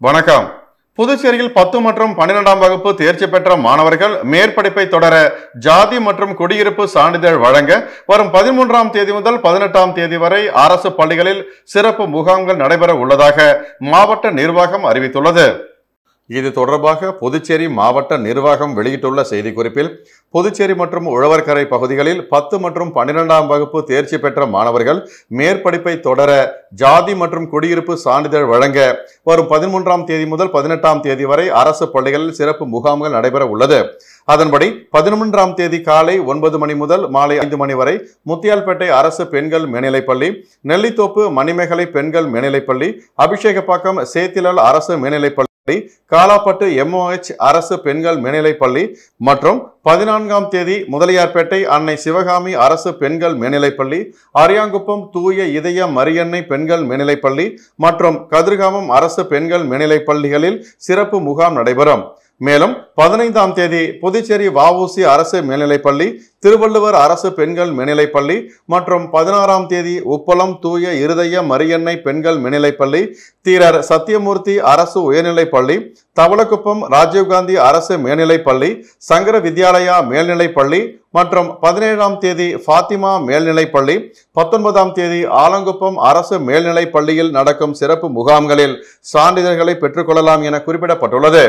வணக்கம். புதுச்சேரியில் 10 மற்றும் 12ஆம் வகுப்பு தேர்ச்சி பெற்ற மாணவர்கள் மேற்படிப்பை தொடர ஜாதி மற்றும் குடியிருப்பு சான்றிதழ் வழங்க வரும் 13ஆம் தேதி முதல் 18ஆம் தேதி வரை அரசு பள்ளிகளில் சிறப்பு முகாம்கள் நடைபெற உள்ளதாக மாவட்ட நிர்வாகம் அறிவித்துள்ளது. இது தொடர்பாக புதுச்சேரி மாவட்ட நிர்வாகம் வெளியிட்டுள்ள செய்திக்குறிப்பில், புதுச்சேரி மற்றும் உழவர்கரை பகுதிகளில் 10 மற்றும் 12ஆம் வகுப்பு தேர்ச்சி பெற்ற மாணவர்கள் மேற்படிப்பை தொடர ஜாதி மற்றும் குடியிருப்பு சான்றிதழ் வழங்க வரும் 13ஆம் தேதி முதல் 18ஆம் தேதி வரை அரசு பள்ளிகளில் சிறப்பு முகாம்கள் நடைபெற உள்ளது. அதன்படி 11ஆம் தேதி காலை 9 மணி முதல் மாலை 5 மணி வரை முத்தியால்பேட்டை அரசு பெண்கள் மேல்நிலைப்பள்ளி, நெல்லித்தோப்பு மணிமேகலை பெண்கள் மேல்நிலைப்பள்ளி, அபிஷேகப்பாக்கம் சேத்திலால் அரசு மேல்நிலைப்பள்ளி, காலாப்பட்டு MOH அரசு பெண்கள் மேல்நிலைப்பள்ளி மற்றும் 14ஆம் தேதி முதலியார்பேட்டை அன்னை சிவகாமி அரசு பெண்கள் மேல்நிலைப்பள்ளி, அரியாங்குப்பம் தூய இதய மரியன்னை பெண்கள் மேல்நிலைப்பள்ளி மற்றும் கதிர்காமம் அரசு பெண்கள் மேல்நிலைப்பள்ளிகளில் சிறப்பு முகாம் நடைபெறும். மேலும் 15ஆம் தேதி புதுச்சேரி வஉசி அரசு மேல்நிலைப்பள்ளி, திருவள்ளுவர் அரசு பெண்கள் மேல்நிலைப்பள்ளி மற்றும் 16ஆம் தேதி உப்பளம் தூய இருதய மரியன்னை பெண்கள் மேல்நிலைப்பள்ளி, தீரர் சத்தியமூர்த்தி அரசு உயர்நிலைப்பள்ளி, தவளக்குப்பம் ராஜீவ்காந்தி அரசு மேல்நிலைப்பள்ளி, சங்கர வித்யாலயா மேல்நிலைப்பள்ளி மற்றும் 17ஆம் தேதி ஃபாத்திமா மேல்நிலைப்பள்ளி, 19ஆம் தேதி ஆலங்குப்பம் அரசு மேல்நிலைப்பள்ளியில் நடக்கும் சிறப்பு முகாம்களில் சான்றிதழ்களை பெற்றுக்கொள்ளலாம் என குறிப்பிடப்பட்டுள்ளது.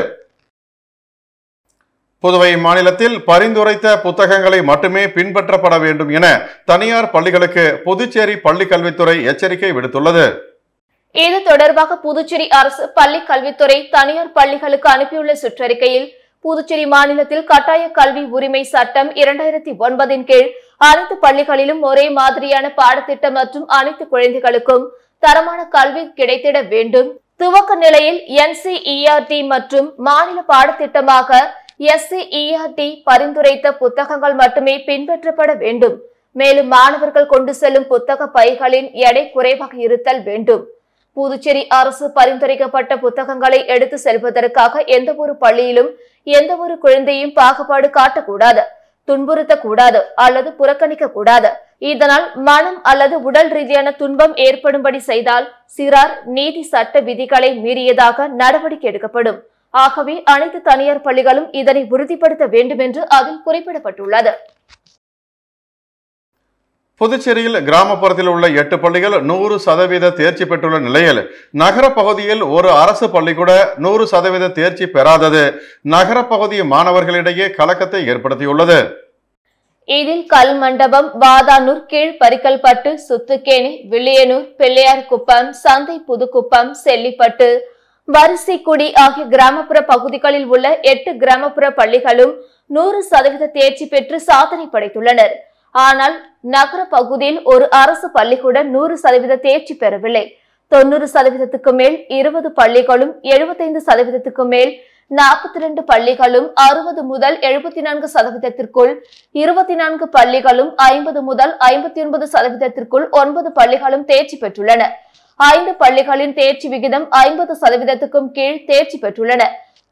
புதுவை மாநிலத்தில் பரிந்துரைத்த புத்தகங்களை மட்டுமே பின்பற்றப்பட வேண்டும் என தனியார் பள்ளிகளுக்கு புதுச்சேரி பள்ளிக்கல்வித்துறை எச்சரிக்கை விடுத்துள்ளது. இது தொடர்பாக புதுச்சேரி அரசு பள்ளி கல்வித்துறை தனியார் பள்ளிகளுக்கு அனுப்பியுள்ள சுற்றறிக்கையில், புதுச்சேரி மாநிலத்தில் கட்டாய கல்வி உரிமை சட்டம் 2009 கீழ் அனைத்து பள்ளிகளிலும் ஒரே மாதிரியான பாடத்திட்டம் மற்றும் அனைத்து குழந்தைகளுக்கும் தரமான கல்வி கிடைத்திட வேண்டும். துவக்க நிலையில் NCERT மற்றும் மாநில பாடத்திட்டமாக SCERT பரிந்துரைத்த புத்தகங்கள் மட்டுமே பின்பற்றப்பட வேண்டும். மேலும் மாணவர்கள் கொண்டு செல்லும் புத்தக பைகளின் எடை குறைவாக இருத்தல் வேண்டும். புதுச்சேரி அரசு பரிந்துரைக்கப்பட்ட புத்தகங்களை எடுத்து செல்வதற்காக எந்த ஒரு பள்ளியிலும் எந்த ஒரு குழந்தையும் பாகுபாடு காட்டக்கூடாது, துன்புறுத்தக்கூடாது அல்லது புறக்கணிக்க கூடாது. இதனால் மனம் அல்லது உடல் ரீதியான துன்பம் ஏற்படும்படி செய்தால் சிறார் நீதி சட்ட விதிகளை மீறியதாக நடவடிக்கை எடுக்கப்படும். ஆகவே அனைத்து தனியார் பள்ளிகளும் இதனை உறுதிப்படுத்த வேண்டும் என்று அதில் குறிப்பிடப்பட்டுள்ளது. புதுச்சேரியில் கிராமப்புறத்தில் உள்ள 8 பள்ளிகள் 100% தேர்ச்சி பெற்றுள்ள நிலையில் நகர பகுதியில் ஒரு அரசு பள்ளி கூட 100% தேர்ச்சி பெறாதது நகர பகுதி மாணவர்களிடையே கலக்கத்தை ஏற்படுத்தியுள்ளது. இதில் கல்மண்டபம், வாதானூர், கீழ்பரிக்கல்பட்டு, சுத்துக்கேணி, வில்லியனூர், பிள்ளையார்குப்பம், சந்தை புதுக்குப்பம், செல்லிப்பட்டு, வரிசைக்குடி ஆகிய கிராமப்புற பகுதிகளில் உள்ள 8 கிராமப்புற பள்ளிகளும் 100% தேர்ச்சி பெற்று சாதனை படைத்துள்ளனர். ஆனால் நகர பகுதியில் ஒரு அரசு பள்ளி கூட 100% தேர்ச்சி பெறவில்லை. 90%க்கு மேல் 20 பள்ளிகளும், 75%க்கு மேல் 42 பள்ளிகளும், 60 முதல் 74%க்குள் 24 பள்ளிகளும், 50 முதல் 59%க்குள் 9 பள்ளிகளும் தேர்ச்சி பெற்றுள்ளன. 5 பள்ளிகளின் தேர்ச்சி விகிதம் 50%க்கும் கீழ் தேர்ச்சி பெற்றுள்ளன.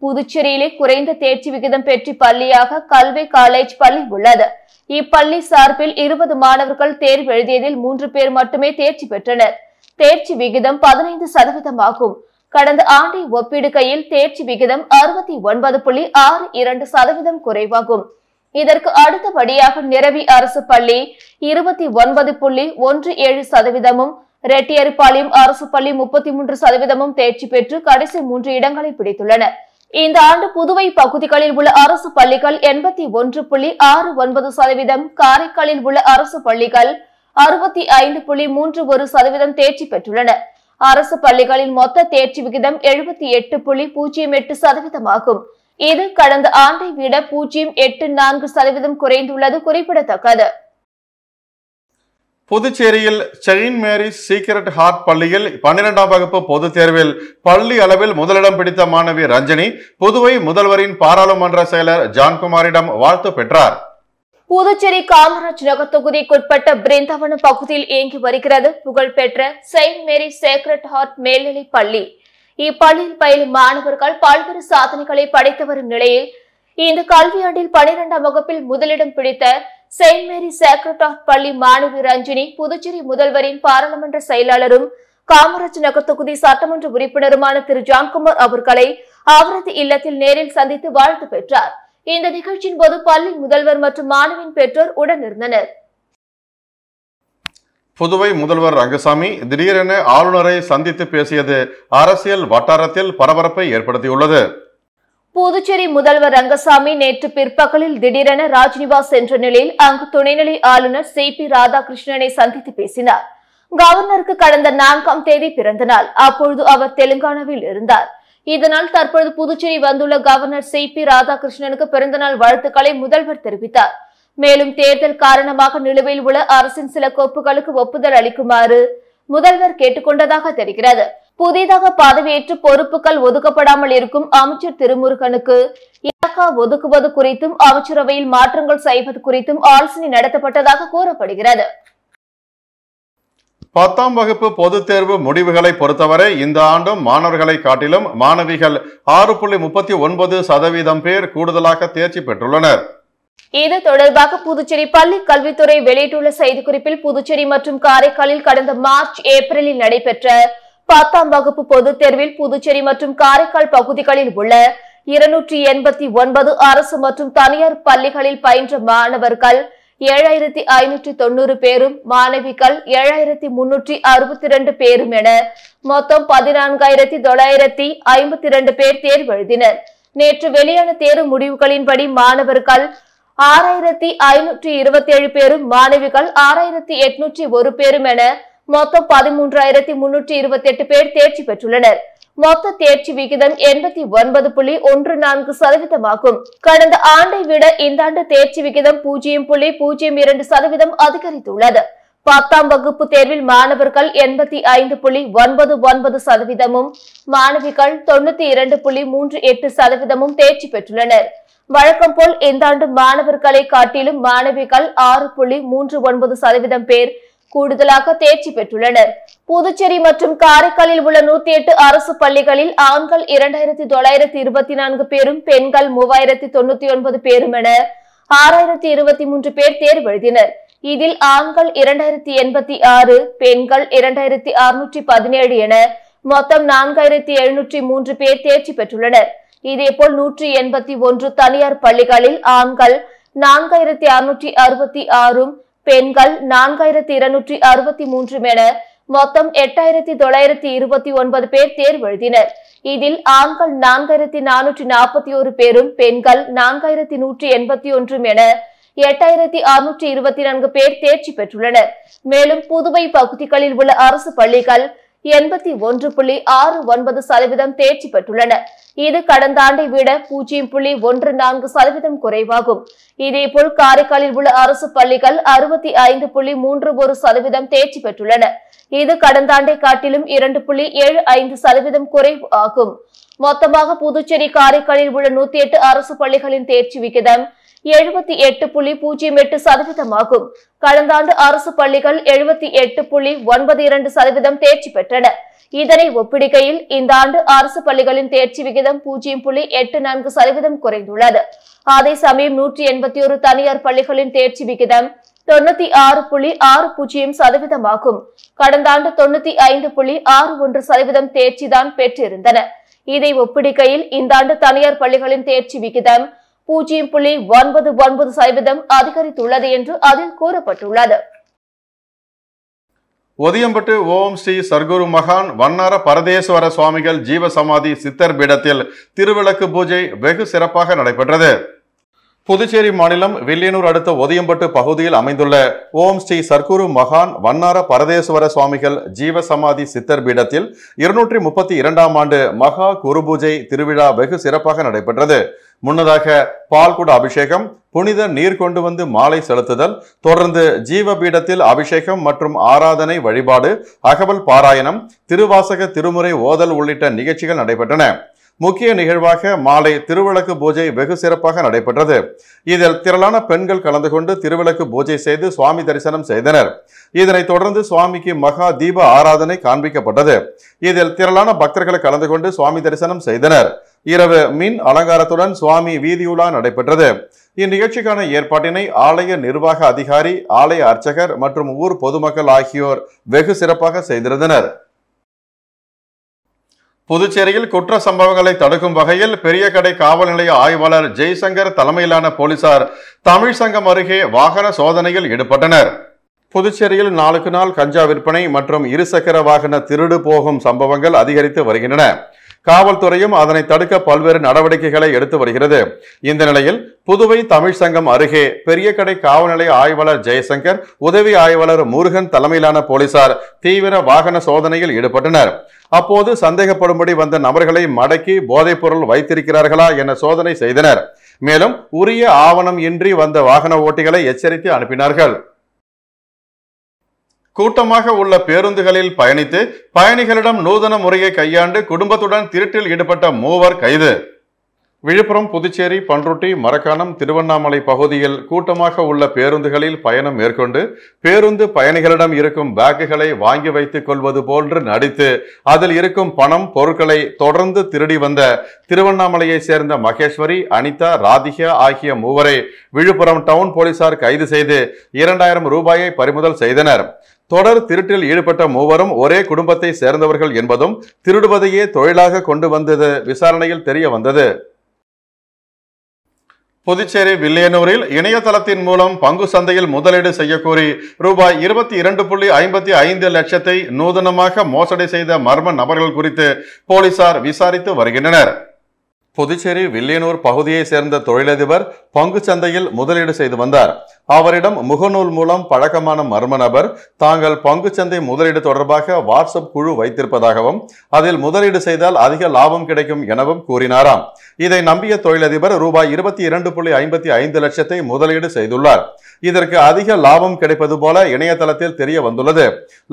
புதுச்சேரியிலே குறைந்த தேர்ச்சி விகிதம் பெற்ற பள்ளியாக கல்வி காலேஜ் பள்ளி உள்ளது. இப்பள்ளி சார்பில் 20 மாணவர்கள் தேர்வு எழுதியதில் 3 பேர் மட்டுமே தேர்ச்சி பெற்றனர். தேர்ச்சி விகிதம் 15% ஆகும். கடந்த ஆண்டை ஒப்பிடுகையில் தேர்ச்சி விகிதம் 69.62% குறைவாகும். இதற்கு அடுத்தபடியாக நிரவி அரசு பள்ளி 29.17%, ரெட்டியார்பாளையம் அரசு பள்ளி 33% தேர்ச்சி பெற்று கடைசி 3 இடங்களை பிடித்துள்ளன. இந்த ஆண்டு புதுவை பகுதிகளில் உள்ள அரசு பள்ளிகள் 81.69%, காரைக்காலில் உள்ள அரசு பள்ளிகள் 65.31% தேர்ச்சி பெற்றுள்ளன. அரசு பள்ளிகளின் மொத்த தேர்ச்சி விகிதம் 78.08% ஆகும். இது கடந்த ஆண்டை விட 0.84% குறைந்துள்ளது குறிப்பிடத்தக்கது. புதுச்சேரியில் செயின்ட் மேரிஸ் சீக்ரெட் ஹார்ட் பள்ளியில் 12ஆம் வகுப்பு பொதுத் தேர்வில் பள்ளி அளவில் முதலிடம் பிடித்த மாணவி ரஞ்சனி புதுவை முதல்வரின் பாராளுமன்ற செயலர் ஜான்குமாரிடம் வாழ்த்து பெற்றார். புதுச்சேரி காமராஜ் நகர் தொகுதிக்குட்பட்ட பிருந்தாவனம் பகுதியில் இயங்கி வருகிறது புகழ்பெற்ற செயின்ட் மேரிஸ் சீக்ரெட் ஹார்ட் மேல்நிலை பள்ளி. இப்பள்ளியில் பயிலும் மாணவர்கள் பல்வேறு சாதனைகளை படைத்து வரும் நிலையில் இந்த கல்வியாண்டில் 12ஆம் வகுப்பில் முதலிடம் பிடித்த செயின்ட் மேரி சேக்ரட் ஹார்ட் பள்ளி மாணவி ரஞ்சினி புதுச்சேரி முதல்வரின் பாராளுமன்ற செயலாளரும் காமராஜ் நகர் தொகுதி சட்டமன்ற உறுப்பினருமான திரு ஜான்குமார் அவர்களை அவரது இல்லத்தில் நேரில் சந்தித்து வாழ்த்து பெற்றார். இந்த நிகழ்ச்சியின் போது பள்ளி முதல்வர் மற்றும் மாணவியின் பெற்றோர் உடனிருந்தனர். புதுவை முதல்வர் ரங்கசாமி திடீரென ஆளுநரை சந்தித்து பேசியது அரசியல் வட்டாரத்தில் பரபரப்பை ஏற்படுத்தியுள்ளது. புதுச்சேரி முதல்வர் ரங்கசாமி நேற்று பிற்பகலில் திடீரென ராஜ்நிவாஸ் சென்ற நிலையில் அங்கு துணைநிலை ஆளுநர் CP ராதாகிருஷ்ணனை சந்தித்து பேசினார். கவர்னருக்கு கடந்த 4ஆம் தேதி பிறந்த நாள். அப்பொழுது அவர் தெலுங்கானாவில் இருந்தார். இதனால் தற்பொழுது புதுச்சேரி வந்துள்ள கவர்னர் CP ராதாகிருஷ்ணனுக்கு பிறந்தநாள் வாழ்த்துக்களை முதல்வர் தெரிவித்தார். மேலும் தேர்தல் காரணமாக நிலுவையில் உள்ள அரசின் சில கோப்புகளுக்கு ஒப்புதல் அளிக்குமாறு முதல்வர் கேட்டுக்கொண்டதாக தெரிகிறது. புதிதாக பதவியேற்று பொறுப்புகள் ஒதுக்கப்படாமல் இருக்கும் அமைச்சர் திருமுருகனுக்கு இலாக்கா ஒதுக்குவது குறித்தும் அமைச்சரவையில் மாற்றங்கள் செய்வது குறித்தும் ஆலோசனை நடத்தப்பட்டதாக கூறப்படுகிறது. 10ஆம் வகுப்பு பொதுத் தேர்வு முடிவுகளை பொறுத்தவரை இந்த ஆண்டும் மாணவர்களை காட்டிலும் மாணவிகள் 6.39% பேர் கூடுதலாக தேர்ச்சி பெற்றுள்ளனர். இது தொடர்பாக புதுச்சேரி பள்ளி கல்வித்துறை வெளியிட்டுள்ள செய்திக்குறிப்பில் புதுச்சேரி மற்றும் காரைக்காலில் கடந்த மார்ச் ஏப்ரலில் நடைபெற்ற 10ஆம் வகுப்பு பொதுத் தேர்வில் புதுச்சேரி மற்றும் காரைக்கால் பகுதிகளில் உள்ள 289 அரசு மற்றும் தனியார் பள்ளிகளில் பயின்ற மாணவர்கள் 7590 பேரும் மாணவிகள் 7362 பேரும் என மொத்தம் 14952 பேர் தேர்வு எழுதினர். நேற்று வெளியான தேர்வு முடிவுகளின்படி மாணவர்கள் 6527 பேரும் மாணவிகள் 6801 பேரும் என மொத்தம் 13328 பேர் தேர்ச்சி பெற்றுள்ளனர். மொத்த தேர்ச்சி விகிதம் 89.14% ஆகும். கடந்த ஆண்டை விட இந்த ஆண்டு தேர்ச்சி விகிதம் 0.02% அதிகரித்துள்ளது. 10ஆம் வகுப்பு தேர்வில் மாணவர்கள் 85.99% மாணவிகள் 92.38% தேர்ச்சி பெற்றுள்ளனர். வழக்கம் போல் இந்த ஆண்டு மாணவர்களை காட்டிலும் மாணவிகள் 6.39% பேர் கூடுதலாக தேர்ச்சி பெற்றுள்ளனர். புதுச்சேரி மற்றும் காரைக்காலில் உள்ள 108 அரசு பள்ளிகளில் ஆண்கள் 2924 பேரும் பெண்கள் 3099 பேரும் என 6023 பேர் தேர்வு எழுதினர். இதில் ஆண்கள் 2086, பெண்கள் 2617 என மொத்தம் 4703 பேர் தேர்ச்சி பெற்றுள்ளனர். இதேபோல் 181 தனியார் பள்ளிகளில் ஆண்கள் 4666, பெண்கள் 4263 என மொத்தம் 8929 பேர் தேர்வு எழுதினர். இதில் ஆண்கள் 4441 பேரும் பெண்கள் 4181 என 8624 பேர் தேர்ச்சி பெற்றுள்ளனர். மேலும் புதுவை பகுதிகளில் உள்ள அரசு பள்ளிகள் 81.69% தேர்ச்சி பெற்றுள்ளன. இது கடந்த ஆண்டை விட 0.14% குறைவாகும். இதேபோல் காரைக்காலில் உள்ள அரசு பள்ளிகள் 65.31% தேர்ச்சி பெற்றுள்ளன. இது கடந்த ஆண்டை காட்டிலும் 2.75% குறைவு ஆகும். மொத்தமாக புதுச்சேரி காரைக்காலில் உள்ள 108 அரசு பள்ளிகளின் தேர்ச்சி விகிதம் 78.08% ஆகும். கடந்த ஆண்டு அரசு பள்ளிகள் 78.92% தேர்ச்சி பெற்றன. இதனை ஒப்பிடுகையில் இந்த ஆண்டு அரசு பள்ளிகளின் தேர்ச்சி விகிதம் 0.84% குறைந்துள்ளது. அதே சமயம் 181 தனியார் பள்ளிகளின் தேர்ச்சி விகிதம் 96.60% ஆகும். கடந்த ஆண்டு 95.61% தேர்ச்சிதான் பெற்றிருந்தன. இதை ஒப்பிடுகையில் இந்த ஆண்டு தனியார் பள்ளிகளின் தேர்ச்சி விகிதம் 0.99% அதிகரித்துள்ளது என்று அதில் கூறப்பட்டுள்ளது. ஒதியம்பட்டு ஓம் ஸ்ரீ சர்க்குரு மகான் வண்ணார பரதேஸ்வர சுவாமிகள் ஜீவசமாதி சித்தர் பீடத்தில் திருவிளக்கு பூஜை வெகு சிறப்பாக நடைபெற்றது. புதுச்சேரி மாநிலம் வில்லியனூர் அடுத்த ஒதியம்பட்டு பகுதியில் அமைந்துள்ள ஓம் ஸ்ரீ சர்க்குரு மகான் வண்ணார பரதேஸ்வர சுவாமிகள் ஜீவசமாதி சித்தர் பீடத்தில் 232ஆம் ஆண்டு மகா குரு பூஜை திருவிழா வெகு சிறப்பாக நடைபெற்றது. முன்னதாக பால்குட அபிஷேகம், புனித நீர் கொண்டு வந்து மாலை செலுத்துதல், தொடர்ந்து ஜீவபீடத்தில் அபிஷேகம் மற்றும் ஆராதனை வழிபாடு, அகவல் பாராயணம், திருவாசக திருமுறை ஓதல் உள்ளிட்ட நிகழ்ச்சிகள் நடைபெற்றன. முக்கிய நிகழ்வாக மாலை திருவிளக்கு பூஜை வெகு சிறப்பாக நடைபெற்றது. இதில் திரளான பெண்கள் கலந்து கொண்டு திருவிளக்கு பூஜை செய்து சுவாமி தரிசனம் செய்தனர். இதனைத் தொடர்ந்து சுவாமிக்கு மகா தீப ஆராதனை காண்பிக்கப்பட்டது. இதில் திரளான பக்தர்கள் கலந்து கொண்டு சுவாமி தரிசனம் செய்தனர். இரவு மின் அலங்காரத்துடன் சுவாமி வீதியுலா நடைபெற்றது. இந்நிகழ்ச்சிக்கான ஏற்பாட்டினை ஆலய நிர்வாக அதிகாரி, ஆலய அர்ச்சகர் மற்றும் ஊர் பொதுமக்கள் ஆகியோர் வெகு சிறப்பாக செய்திருந்தனர். புதுச்சேரியில் குற்ற சம்பவங்களை தடுக்கும் வகையில் பெரியகடை காவல் நிலைய ஆய்வாளர் ஜெய்சங்கர் தலைமையிலான போலீசார் தமிழ் சங்கம் அருகே வாகன சோதனையில் ஈடுபட்டனர். புதுச்சேரியில் நாளுக்கு நாள் கஞ்சா விற்பனை மற்றும் இருசக்கர வாகன திருடு போகும் சம்பவங்கள் அதிகரித்து வருகின்றன. காவல்துறையும் அதனை தடுக்க பல்வேறு நடவடிக்கைகளை எடுத்து வருகிறது. இந்த நிலையில் புதுவை தமிழ் சங்கம் அருகே பெரியகடை காவல் நிலைய ஆய்வாளர் ஜெயசங்கர், உதவி ஆய்வாளர் முருகன் தலைமையிலான போலீசார் தீவிர வாகன சோதனையில் ஈடுபட்டனர். அப்போது சந்தேகப்படும்படி வந்த நபர்களை மடக்கி போதைப் பொருள் வைத்திருக்கிறார்களா என சோதனை செய்தனர். மேலும் உரிய ஆவணம் இன்றி வந்த வாகன ஓட்டிகளை எச்சரித்து அனுப்பினார்கள். கூட்டமாக உள்ள பேருந்துகளில் பயணித்து பயணிகளிடம் நூதன முறையை கையாண்டு குடும்பத்துடன் திருட்டில் ஈடுபட்ட 3 கைது. விழுப்புரம், புதுச்சேரி, பண்ருட்டி, மரக்காணம், திருவண்ணாமலை பகுதியில் கூட்டமாக உள்ள பேருந்துகளில் பயணம் மேற்கொண்டு பேருந்து பயணிகளிடம் இருக்கும் பேக்குகளை வாங்கி வைத்துக் கொள்வது போன்று நடித்து அதில் இருக்கும் பணம், பொருட்களை தொடர்ந்து திருடி வந்த திருவண்ணாமலையை சேர்ந்த மகேஸ்வரி, அனிதா, ராதிகா ஆகிய 3 விழுப்புரம் டவுன் போலீசார் கைது செய்து 2000 ரூபாயை பறிமுதல் செய்தனர். தொடர் திருட்டில் ஈடுபட்ட 3 ஒரே குடும்பத்தை சேர்ந்தவர்கள் என்பதும் திருடுவதையே தொழிலாக கொண்டு வந்தது விசாரணையில் தெரிய வந்தது. புதுச்சேரி வில்லியனூரில் இணையதளத்தின் மூலம் பங்கு சந்தையில் முதலீடு செய்யக்கோரி ரூபாய் 22.55 லட்சத்தை நூதனமாக மோசடி செய்த மர்ம நபர்கள் குறித்து போலீசார் விசாரித்து வருகின்றனர். புதுச்சேரி வில்லியனூர் பகுதியை சேர்ந்த தொழிலதிபர் பங்கு சந்தையில் முதலீடு செய்து வந்தார். அவரிடம் முகநூல் மூலம் பழக்கமான மர்ம நபர் தாங்கள் பங்கு சந்தை முதலீடு தொடர்பாக வாட்ஸ்அப் குழு வைத்திருப்பதாகவும் அதில் முதலீடு செய்தால் அதிக லாபம் கிடைக்கும் எனவும் கூறினாராம். இதை நம்பிய தொழிலதிபர் ரூபாய் 22.55 லட்சத்தை முதலீடு செய்துள்ளார். இதற்கு அதிக லாபம் கிடைப்பது போல இணையதளத்தில் தெரிய வந்துள்ளது.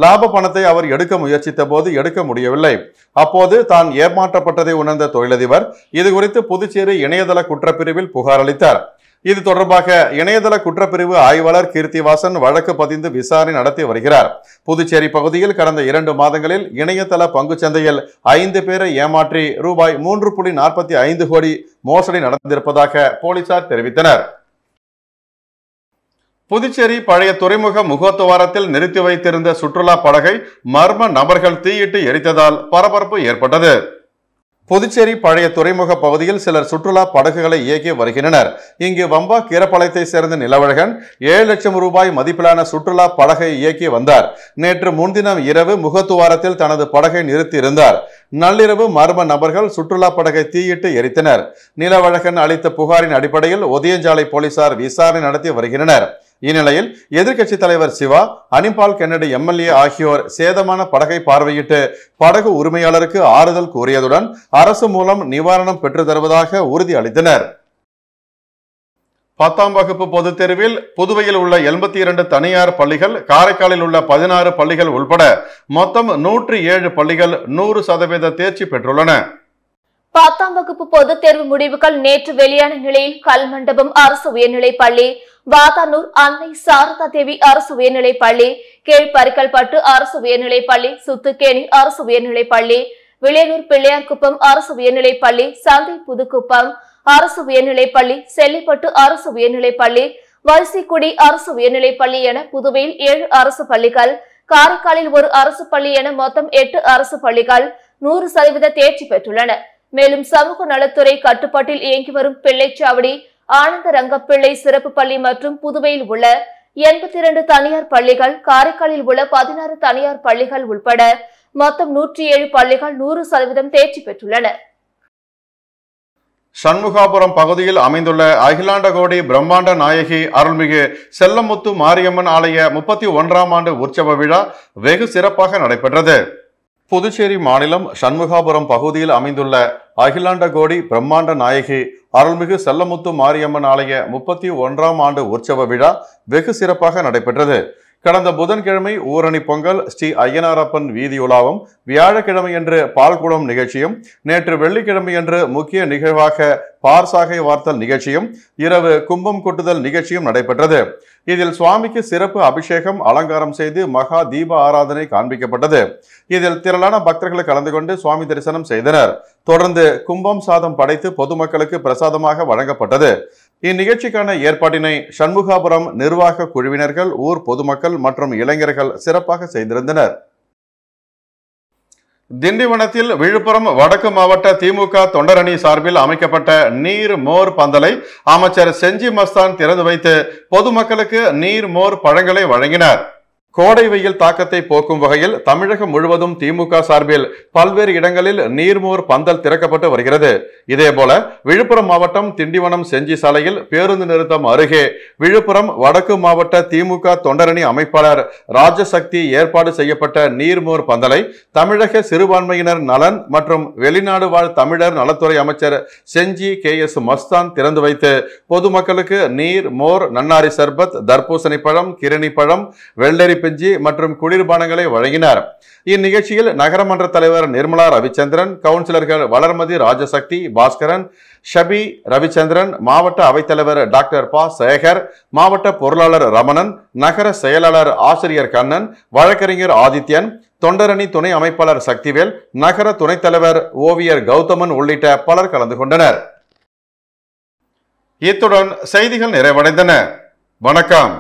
லாப பணத்தை அவர் எடுக்க முயற்சித்த போது எடுக்க முடியவில்லை. அப்போது தான் ஏமாற்றப்பட்டதை உணர்ந்த தொழிலதிபர் இது குறித்து புதுச்சேரி இணையதள குற்றப்பிரிவில் புகார் அளித்தார். இது தொடர்பாக இணையதள குற்றப்பிரிவு ஆய்வாளர் கீர்த்திவாசன் வழக்கு பதிந்து விசாரணை நடத்தி வருகிறார். புதுச்சேரி பகுதியில் கடந்த 2 மாதங்களில் இணையதள பங்கு சந்தையில் 5 பேரை ஏமாற்றி ரூபாய் 3.45 கோடி மோசடி நடந்திருப்பதாக போலீசார் தெரிவித்தனர். புதுச்சேரி பழைய துறைமுக முகத்துவாரத்தில் நிறுத்தி வைத்திருந்த சுற்றுலா படகை மர்ம நபர்கள் தீயிட்டு எரித்ததால் பரபரப்பு ஏற்பட்டது. புதுச்சேரி பழைய துறைமுக பகுதியில் சிலர் சுற்றுலா படகுகளை இயக்கி வருகின்றனர். இங்கு வம்பா கீரப்பாளையத்தை சேர்ந்த நிலவழகன் 7 லட்சம் ரூபாய் மதிப்பிலான சுற்றுலா படகை இயக்கி வந்தார். நேற்று முன்தினம் இரவு முகத்துவாரத்தில் தனது படகை நிறுத்தி இருந்தார். நள்ளிரவு மர்ம நபர்கள் சுற்றுலா படகை தீயிட்டு எரித்தனர். நிலவழகன் அளித்த புகாரின் அடிப்படையில் ஒதியஞ்சாலை போலீசார் விசாரணை நடத்தி வருகின்றனர். இந்நிலையில் எதிர்க்கட்சி தலைவர் சிவா, அனிபால் கென்னடி எம்எல்ஏ ஆகியோர் சேதமான படகை பார்வையிட்டு படகு உரிமையாளருக்கு ஆறுதல் கூறியதுடன் அரசு மூலம் நிவாரணம் பெற்று தருவதாக உறுதி அளித்தனர். 10ஆம் வகுப்பு பொதுத் தேர்வில் புதுவையில் உள்ள 82 தனியார் பள்ளிகள், காரைக்காலில் உள்ள 16 பள்ளிகள் உள்பட மொத்தம் 107 பள்ளிகள் 100% தேர்ச்சி பெற்றுள்ளன. 10ஆம் வகுப்பு பொதுத் தேர்வு முடிவுகள் நேற்று வெளியான நிலையில் கல்மண்டபம் அரசு உயர்நிலைப் பள்ளி, வாதானூர் அன்னை சாரதா தேவி அரசு உயர்நிலைப் பள்ளி, கீழ்பரிக்கல்பட்டு அரசு உயர்நிலைப் பள்ளி, சுத்துக்கேணி அரசு உயர்நிலைப் பள்ளி, வில்லியனூர் பிள்ளையார்குப்பம் அரசு உயர்நிலைப் பள்ளி, சந்தை புதுக்குப்பம் அரசு உயர்நிலைப் பள்ளி, செல்லிப்பட்டு அரசு உயர்நிலைப் பள்ளி, வரிசைக்குடி அரசு உயர்நிலைப் பள்ளி என புதுவையில் 7 அரசு பள்ளிகள், காரைக்காலில் 1 அரசு பள்ளி என மொத்தம் 8 அரசு பள்ளிகள் 100% தேர்ச்சி பெற்றுள்ளன. மேலும் சமூக நலத்துறை கட்டுப்பாட்டில் இயங்கி வரும் பிள்ளைச்சாவடி, ஆனந்த ரங்கப்பிள்ளை சிறப்பு பள்ளி மற்றும் புதுவையில் உள்ள 82 தனியார் பள்ளிகள், காரைக்காலில் உள்ள 16 தனியார் பள்ளிகள் உட்பட மொத்தம் 107 பள்ளிகள் 100% தேர்ச்சி பெற்றுள்ளன. சண்முகாபுரம் பகுதியில் அமைந்துள்ள அகிலாண்டகோடி பிரம்மாண்ட நாயகி அருள்மிகு செல்லமுத்து மாரியம்மன் ஆலய 31ஆம் ஆண்டு உற்சவ விழா வெகு சிறப்பாக நடைபெற்றது. புதுச்சேரி மாநிலம் சண்முகாபுரம் பகுதியில் அமைந்துள்ள அகிலாண்டகோடி பிரம்மாண்ட நாயகி அருள்மிகு செல்லமுத்து மாரியம்மன் ஆலய 31ஆம் ஆண்டு உற்சவ விழா வெகு சிறப்பாக நடைபெற்றது. கடந்த புதன்கிழமை ஊரணி பொங்கல், ஸ்ரீ ஐயனாரப்பன் வீதி உலாவும், வியாழக்கிழமையன்று பால்குடம் நிகழ்ச்சியும், நேற்று வெள்ளிக்கிழமையன்று முக்கிய நிகழ்வாக பார்சாகை வார்த்தல் நிகழ்ச்சியும், இரவு கும்பம் கொட்டுதல் நிகழ்ச்சியும் நடைபெற்றது. இதில் சுவாமிக்கு சிறப்பு அபிஷேகம், அலங்காரம் செய்து மகா தீப ஆராதனை காண்பிக்கப்பட்டது. இதில் திரளான பக்தர்கள் கலந்து கொண்டு சுவாமி தரிசனம் செய்தனர். தொடர்ந்து கும்பம் சாதம் படைத்து பொதுமக்களுக்கு பிரசாதமாக வழங்கப்பட்டது. இந்நிகழ்ச்சிக்கான ஏற்பாட்டினை சண்முகாபுரம் நிர்வாக குழுவினர்கள், ஊர் பொதுமக்கள் மற்றும் இளைஞர்கள் சிறப்பாக செய்திருந்தனர். திண்டிவனத்தில் விழுப்புரம் வடக்கு மாவட்ட திமுக தொண்டரணி சார்பில் அமைக்கப்பட்ட நீர் மோர் பந்தலை அமைச்சர் செஞ்சி மஸ்தான் திறந்து வைத்து பொதுமக்களுக்கு நீர் மோர் பழங்களை வழங்கினார். கோடை வெயில் தாக்கத்தை போக்கும் வகையில் தமிழகம் முழுவதும் திமுக சார்பில் பல்வேறு இடங்களில் நீர்மோர் பந்தல் திறக்கப்பட்டு வருகிறது. இதேபோல விழுப்புரம் மாவட்டம் திண்டிவனம் செஞ்சி சாலையில் பேருந்து நிறுத்தம் அருகே விழுப்புரம் வடக்கு மாவட்ட திமுக தொண்டரணி அமைப்பாளர் ராஜசக்தி ஏற்பாடு செய்யப்பட்ட நீர்மோர் பந்தலை தமிழக சிறுபான்மையினர் நலன் மற்றும் வெளிநாடு வாழ் தமிழர் நலத்துறை அமைச்சர் செஞ்சி KS மஸ்தான் திறந்து வைத்து பொதுமக்களுக்கு நீர், மோர், நன்னாரி சர்பத், தர்பூசணி பழம், கிருணி பழம், வெள்ளரி பிஞ்சி மற்றும் குளிர்பானங்களை வழங்கினார். இந்நிகழ்ச்சியில் நகரமன்ற தலைவர் நிர்மலா ரவிச்சந்திரன், கவுன்சிலர்கள் வளர்மதி ராஜசக்தி, பாஸ்கரன், ஷபி ரவிச்சந்திரன், மாவட்ட அவைத்தலைவர் டாக்டர் ப சேகர், மாவட்ட பொருளாளர் ரமணன், நகர செயலாளர் ஆசிரியர் கண்ணன், வழக்கறிஞர் ஆதித்யன், தொண்டரணி துணை அமைப்பாளர் சக்திவேல், நகர துணைத் தலைவர் ஓவியர் கௌதமன் உள்ளிட்ட பலர் கலந்து கொண்டனர். இத்துடன் செய்திகள் நிறைவடைந்தன. வணக்கம்.